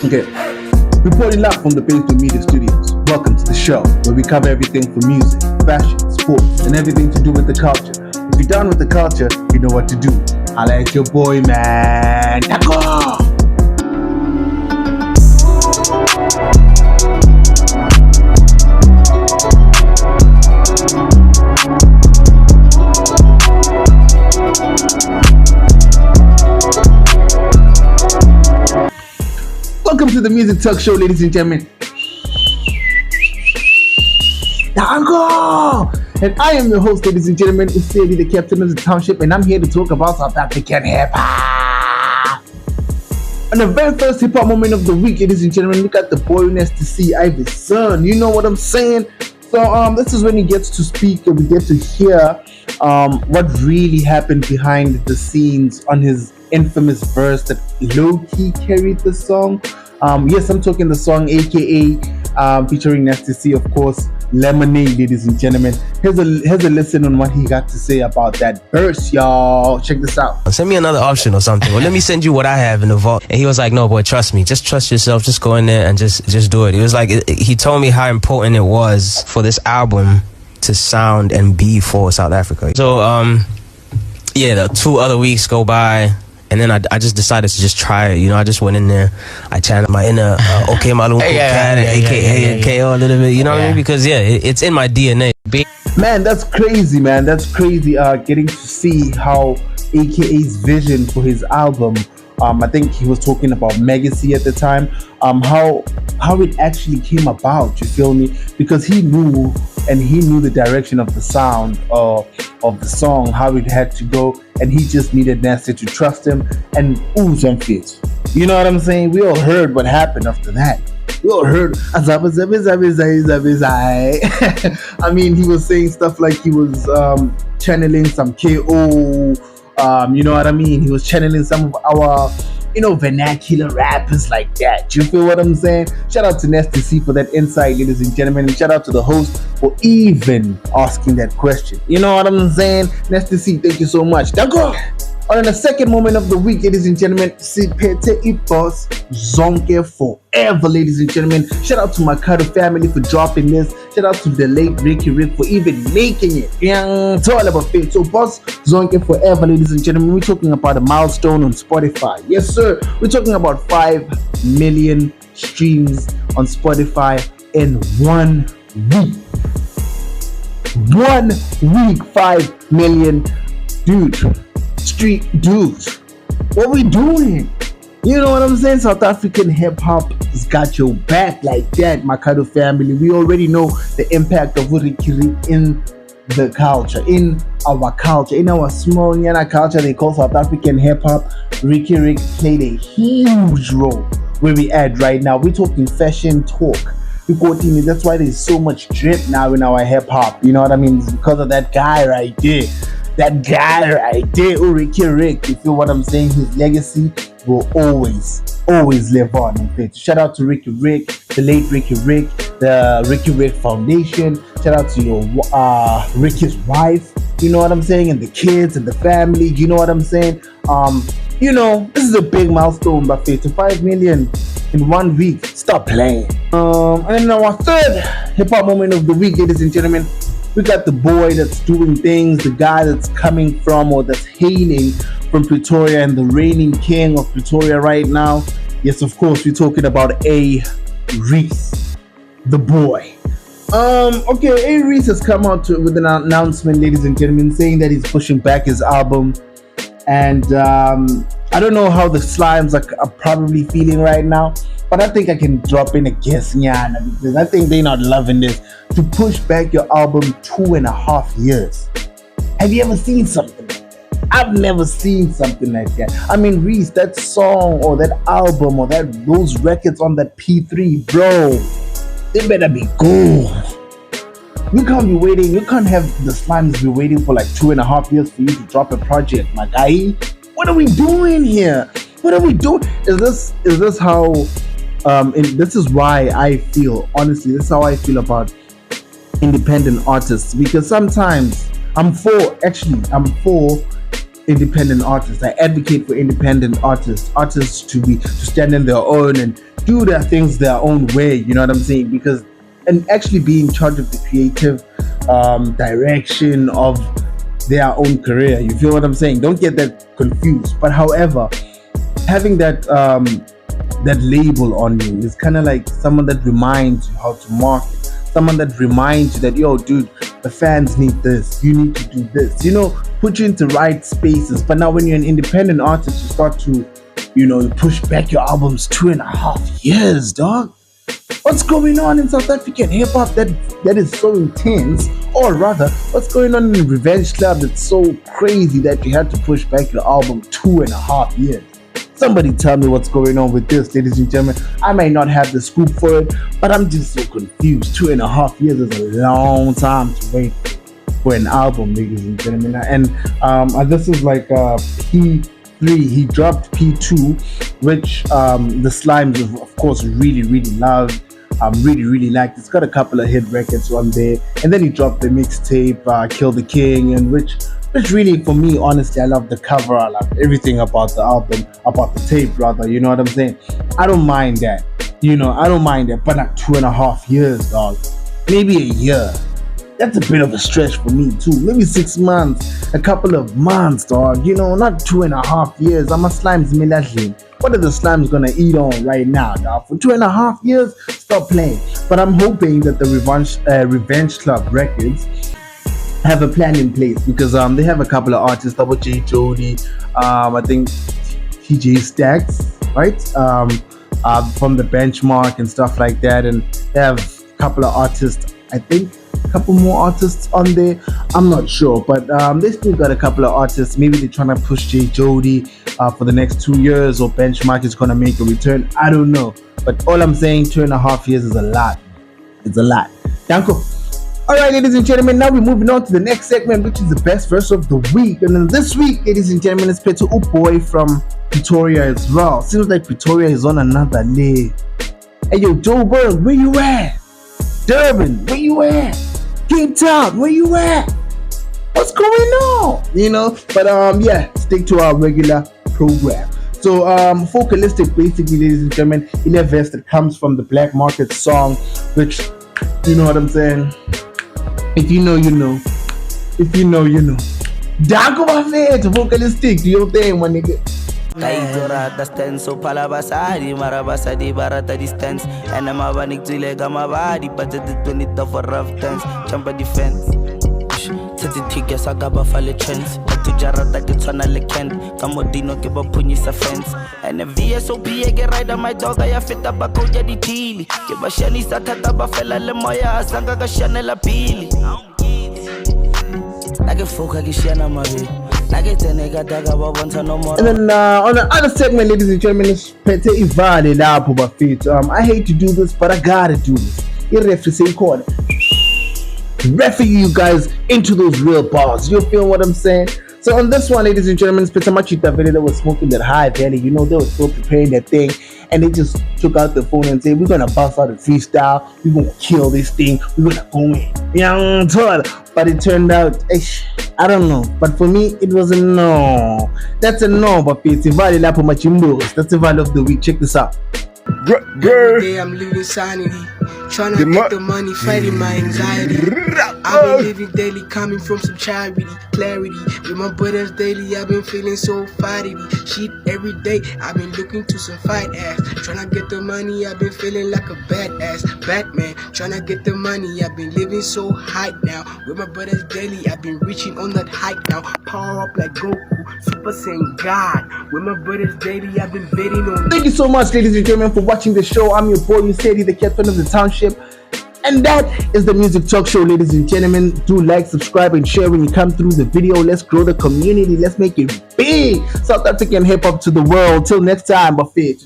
Okay, reporting live from the Painful Media Studios. Welcome to the show where we cover everything from music, fashion, sports, and everything to do with the culture. If you're down with the culture, you know what to do. I like your boy, man. Tako! Welcome to the Music Talk Show, ladies and gentlemen. Dango! And I am your host, ladies and gentlemen, Usabi, the captain of the township, and I'm here to talk about South African hip-hop. And the very first hip-hop moment of the week, ladies and gentlemen, look at the boy Nasty Ivy's son. You know what I'm saying? So this is when he gets to speak and we get to hear what really happened behind the scenes on his infamous verse that low-key carried the song. Yes, I'm talking the song aka featuring Nasty C, of course, Lemonade, ladies and gentlemen. Here's a listen on what he got to say about that verse, y'all. Check this out. Send me another option or something. Or let me send you what I have in the vault. And he was like, no, boy, trust me. Just trust yourself. Just go in there and just do it. It was like, he told me how important it was for this album to sound and be for South Africa. So, yeah, the 2 other weeks go by. And then I just decided to just try it. You know, I just went in there. I channeled my inner OK Malum Cat, aka KO a little bit. You know what I mean? Because, yeah, it's in my DNA. Man, that's crazy, man. That's crazy getting to see how AKA's vision for his album, I think he was talking about Legacy at the time, how it actually came about, you feel me? Because he knew the direction of the sound of the song, how it had to go, and he just needed Nasty to trust him and Zonke. You know what I'm saying? We all heard what happened after that. We all heard I mean, he was saying stuff like he was channeling some KO, you know what I mean? He was channeling some of our, vernacular rappers like that. You feel what I'm saying? Shout out to Nasty C for that insight, ladies and gentlemen, and shout out to the host for even asking that question. You know what I'm saying? Nasty C, thank you so much. Dango! On the second moment of the week, ladies and gentlemen, Sipete Ipos Zonke forever, ladies and gentlemen. Shout out to my Kado family for dropping this. Shout out to the late Ricky Rick for even making it. It's all about faith. So, Boss Zonke forever, ladies and gentlemen. We're talking about a milestone on Spotify. Yes, sir. We're talking about 5 million streams on Spotify in 1 week. 1 week, 5 million. Dude. Street dudes, what we doing? You know what I'm saying? South African hip-hop has got your back like that, my Kado family. We already know the impact of Ricky in the culture, in our culture, in our small Nyana culture they call South African hip-hop. Ricky Rick played a huge role where we at right now. We're talking fashion talk. That's why there's so much drip now in our hip-hop. You know what I mean? It's because of that guy right there. That guy right there, Ricky Rick, you feel what I'm saying? His legacy will always live on in faith. Shout out to Ricky Rick, the late Ricky Rick, the Ricky Rick Foundation. Shout out to your Ricky's wife, you know what I'm saying? And the kids and the family, you know what I'm saying? This is a big milestone, but faith to 5 million in 1 week. Stop playing. And then our third hip-hop moment of the week, ladies and gentlemen. We got the boy that's doing things, the guy that's coming from or that's hailing from Pretoria and the reigning king of Pretoria right now. Yes, of course, we're talking about Areece, the boy. Okay, Areece has come out with an announcement, ladies and gentlemen, saying that he's pushing back his album. And I don't know how the slimes are probably feeling right now, but I think I can drop in a guess, Nyana, because I think they're not loving this. To push back your album 2.5 years. Have you ever seen something like that? I've never seen something like that. I mean, Reece, that song or that album or those records on that P3, bro, they better be good. You can't be waiting. You can't have the slimes be waiting for like 2.5 years for you to drop a project, my guy. What are we doing here? What are we doing? Is this how? This is why I feel, honestly, this is how I feel about independent artists, because sometimes I'm for independent artists. I advocate for independent artists to stand in their own and do their things their own way. You know what I'm saying? Because and actually be in charge of the creative direction of their own career. You feel what I'm saying? Don't get that confused. But however, having that label on you is kind of like someone that reminds you how to market. Someone that reminds you that, yo, dude, the fans need this. You need to do this. You know, put you into right spaces. But now when you're an independent artist, you start to, you push back your albums 2.5 years, dog. What's going on in South African hip hop that is so intense? Or rather, what's going on in the Revenge Club that's so crazy that you had to push back your album 2.5 years? Somebody tell me what's going on with this, ladies and gentlemen. I may not have the scoop for it, but I'm just so confused. 2.5 years is a long time to wait for an album, ladies and gentlemen. And this is like P3. He dropped P2, which the Slimes, of course, really, really loved. Really liked. It's got a couple of hit records on there. And then he dropped the mixtape, Kill the King, and which really, for me, honestly, I love the cover. I love everything about the album, about the tape, rather. You know what I'm saying? I don't mind that. I don't mind that. But not 2.5 years, dog. Maybe a year. That's a bit of a stretch for me, too. Maybe 6 months, a couple of months, dog. Not 2.5 years. I'm a Slimes Miladlin. What are the Slimes gonna eat on right now, dog? For 2.5 years? Stop playing. But I'm hoping that the Revenge Club Records have a plan in place, because they have a couple of artists, Double J Jody, I think TJ Stacks, right? From the Benchmark and stuff like that, and they have a couple of artists, I think a couple more artists on there. I'm not sure, but they still got a couple of artists. Maybe they're trying to push J Jody for the next 2 years, or Benchmark is gonna make a return. I don't know, but all I'm saying, 2.5 years is a lot. It's a lot. Danko. Alright, ladies and gentlemen, now we're moving on to the next segment, which is the best verse of the week. And then this week, ladies and gentlemen, it's Peter Boy from Pretoria as well. Seems like Pretoria is on another lay. Hey yo, Joburg, where you at? Durban, where you at? Cape Town, where you at? What's going on? But yeah, stick to our regular program. So Focalistic, basically, ladies and gentlemen, in a verse that comes from the Black Market song, which, you know what I'm saying? If you know, you know. If you know, you know. Danko mafethu, Focalistic, do your thing, my nigga. Kaizora stands so palabasadi marabasadi barata distance and I'm a vanik zile gamabadi but the 20 for rough dance chamber defense tati tiga sagaba fale trends to jarata ke tswana le kend kamodino ke ba phunyisa fence and VSOP ke rider my dog ya feta ba ko ya ditili ke ba shanisa thata ba fela le moya sanga ka shanela pili nake foka ke shana mabe. And then on the other segment, ladies and gentlemen, it's Pete Ivale Lapo Bafit. I hate to do this, but I gotta do this. You referee say call. Referee you guys into those real bars. You feel what I'm saying? So on this one, ladies and gentlemen, it's Peter Machita Valley that was smoking that high valley. They were still preparing that thing, and they just took out the phone and said, "We're gonna bust out a freestyle. We're gonna kill this thing. We're gonna go in." Young told. But it turned out, I don't know. But for me, it was a no. That's a no, but it's a value lapo machimbos. That's the value of the week. Check this out. Every day I'm living sanity, trying to get the money, fighting my anxiety. I've been living daily, coming from some clarity. With my brothers daily, I've been feeling so fighty. Shit every day, I've been looking to some fight ass. Trying to get the money, I've been feeling like a badass Batman. Trying to get the money, I've been living so high now. With my brothers daily, I've been reaching on that height now. Power up like Goku, Super Saiyan God. With my brothers daily, I've been betting on. Thank you so much, ladies and gentlemen, for watching the show. I'm your boy, Steady, the captain of the township. And that is the Music Talk Show, ladies and gentlemen. Do like, subscribe, and share when you come through the video. Let's grow the community. Let's make it big. South African hip hop to the world. Till next time, Buffet.